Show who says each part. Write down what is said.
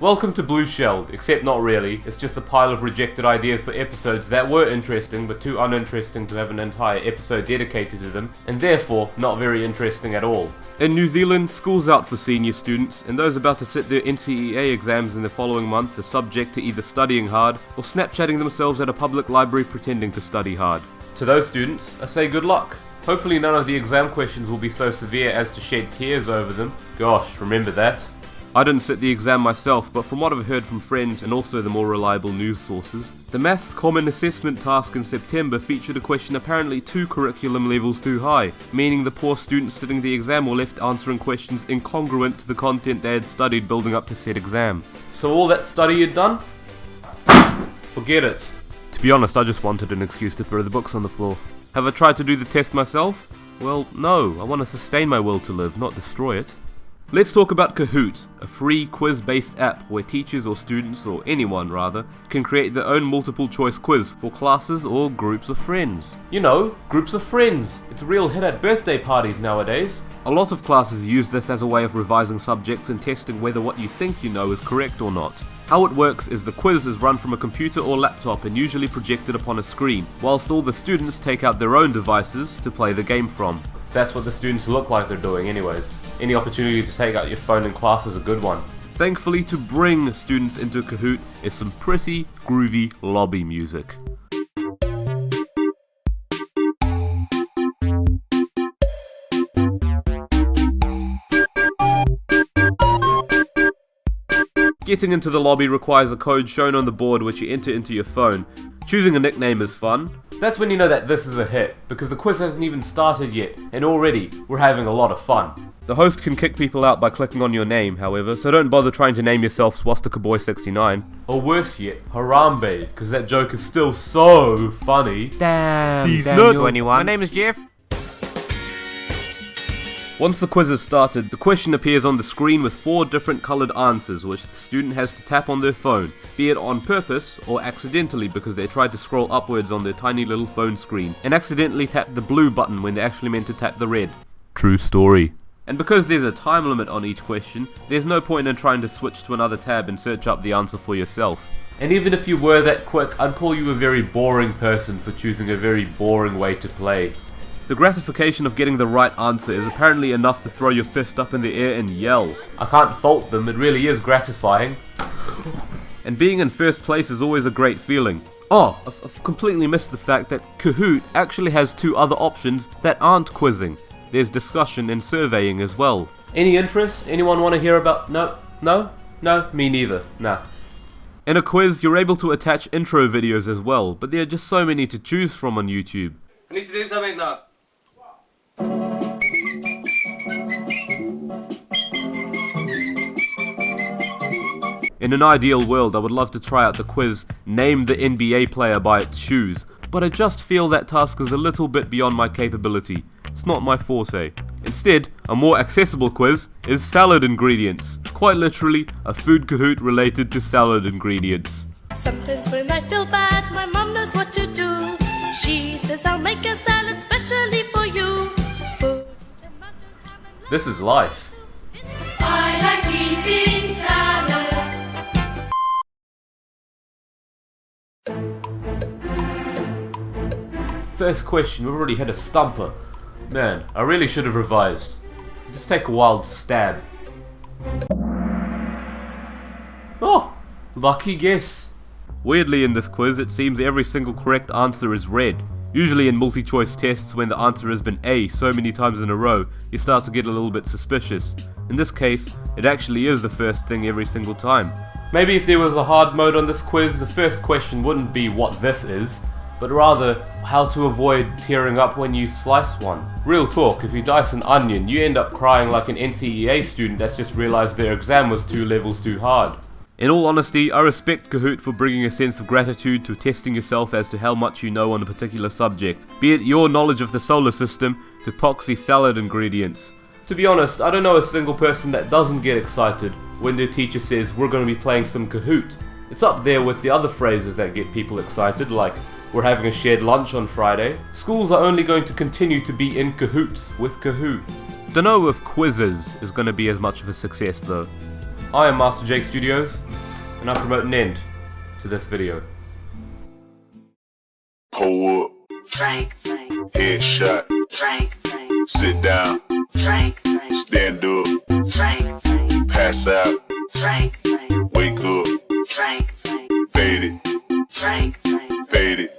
Speaker 1: Welcome to Blue Shelled, except not really. It's just a pile of rejected ideas for episodes that were interesting but too uninteresting to have an entire episode dedicated to them, and therefore not very interesting at all. In New Zealand, school's out for senior students, and those about to sit their NCEA exams in the following month are subject to either studying hard or Snapchatting themselves at a public library pretending to study hard. To those students, I say good luck. Hopefully none of the exam questions will be so severe as to shed tears over them. Gosh, remember that. I didn't sit the exam myself, but from what I've heard from friends and also the more reliable news sources, the Maths Common Assessment task in September featured a question apparently 2 curriculum levels too high, meaning the poor students sitting the exam were left answering questions incongruent to the content they had studied building up to said exam. So all that study you'd done? Forget it. To be honest, I just wanted an excuse to throw the books on the floor. Have I tried to do the test myself? Well, no, I want to sustain my will to live, not destroy it. Let's talk about Kahoot, a free quiz-based app where teachers or students, or anyone rather, can create their own multiple choice quiz for classes or groups of friends. You know, groups of friends. It's a real hit at birthday parties nowadays. A lot of classes use this as a way of revising subjects and testing whether what you think you know is correct or not. How it works is the quiz is run from a computer or laptop and usually projected upon a screen, whilst all the students take out their own devices to play the game from. That's what the students look like they're doing anyways. Any opportunity to take out your phone in class is a good one. Thankfully, to bring students into Kahoot is some pretty groovy lobby music. Getting into the lobby requires a code shown on the board which you enter into your phone. Choosing a nickname is fun. That's when you know that this is a hit, because the quiz hasn't even started yet, and already we're having a lot of fun. The host can kick people out by clicking on your name, however, so don't bother trying to name yourself Swastika Boy 69. Or worse yet, Harambe, because that joke is still so funny.
Speaker 2: Damn,
Speaker 1: These
Speaker 2: Daniel,
Speaker 1: nuts.
Speaker 2: anyone? My name is Jeff.
Speaker 1: Once the quiz is started, the question appears on the screen with 4 different coloured answers which the student has to tap on their phone, be it on purpose or accidentally because they tried to scroll upwards on their tiny little phone screen and accidentally tapped the blue button when they actually meant to tap the red. True story. And because there's a time limit on each question, there's no point in trying to switch to another tab and search up the answer for yourself. And even if you were that quick, I'd call you a very boring person for choosing a very boring way to play. The gratification of getting the right answer is apparently enough to throw your fist up in the air and yell. I can't fault them, it really is gratifying. And being in first place is always a great feeling. Oh, I've completely missed the fact that Kahoot actually has 2 other options that aren't quizzing. There's discussion and surveying as well. Any interest? Anyone want to hear about... No, me neither, nah. In a quiz, you're able to attach intro videos as well, but there are just so many to choose from on YouTube.
Speaker 3: I need to do something now.
Speaker 1: In an ideal world, I would love to try out the quiz, Name the NBA player by its shoes, but I just feel that task is a little bit beyond my capability. It's not my forte. Instead, a more accessible quiz is salad ingredients. Quite literally, a food Kahoot related to salad ingredients.
Speaker 4: Sometimes when I feel bad, my mom knows what to do. She says I'll make a salad specially for you.
Speaker 1: This is life.
Speaker 4: I like eating salad.
Speaker 1: First question, we've already hit a stumper. Man, I really should have revised. Just take a wild stab. Oh, lucky guess. Weirdly in this quiz, it seems every single correct answer is red. Usually in multi-choice tests, when the answer has been A so many times in a row, you start to get a little bit suspicious. In this case, it actually is the first thing every single time. Maybe if there was a hard mode on this quiz, the first question wouldn't be what this is, but rather how to avoid tearing up when you slice one. Real talk, if you dice an onion, you end up crying like an NCEA student that's just realized their exam was 2 levels too hard. In all honesty, I respect Kahoot for bringing a sense of gratitude to testing yourself as to how much you know on a particular subject, be it your knowledge of the solar system to poxy salad ingredients. To be honest, I don't know a single person that doesn't get excited when their teacher says we're going to be playing some Kahoot. It's up there with the other phrases that get people excited, like we're having a shared lunch on Friday. Schools are only going to continue to be in cahoots with Kahoot. Dunno if quizzes is going to be as much of a success though. I am MasterJakeStudios, and I promote an end to this video.
Speaker 2: Pull up,
Speaker 4: Frank,
Speaker 2: headshot,
Speaker 4: Frank,
Speaker 2: sit down,
Speaker 4: Frank,
Speaker 2: stand up,
Speaker 4: Frank,
Speaker 2: pass out,
Speaker 4: Frank,
Speaker 2: wake up,
Speaker 4: Frank,
Speaker 2: fade it,
Speaker 4: Frank,
Speaker 2: fade it.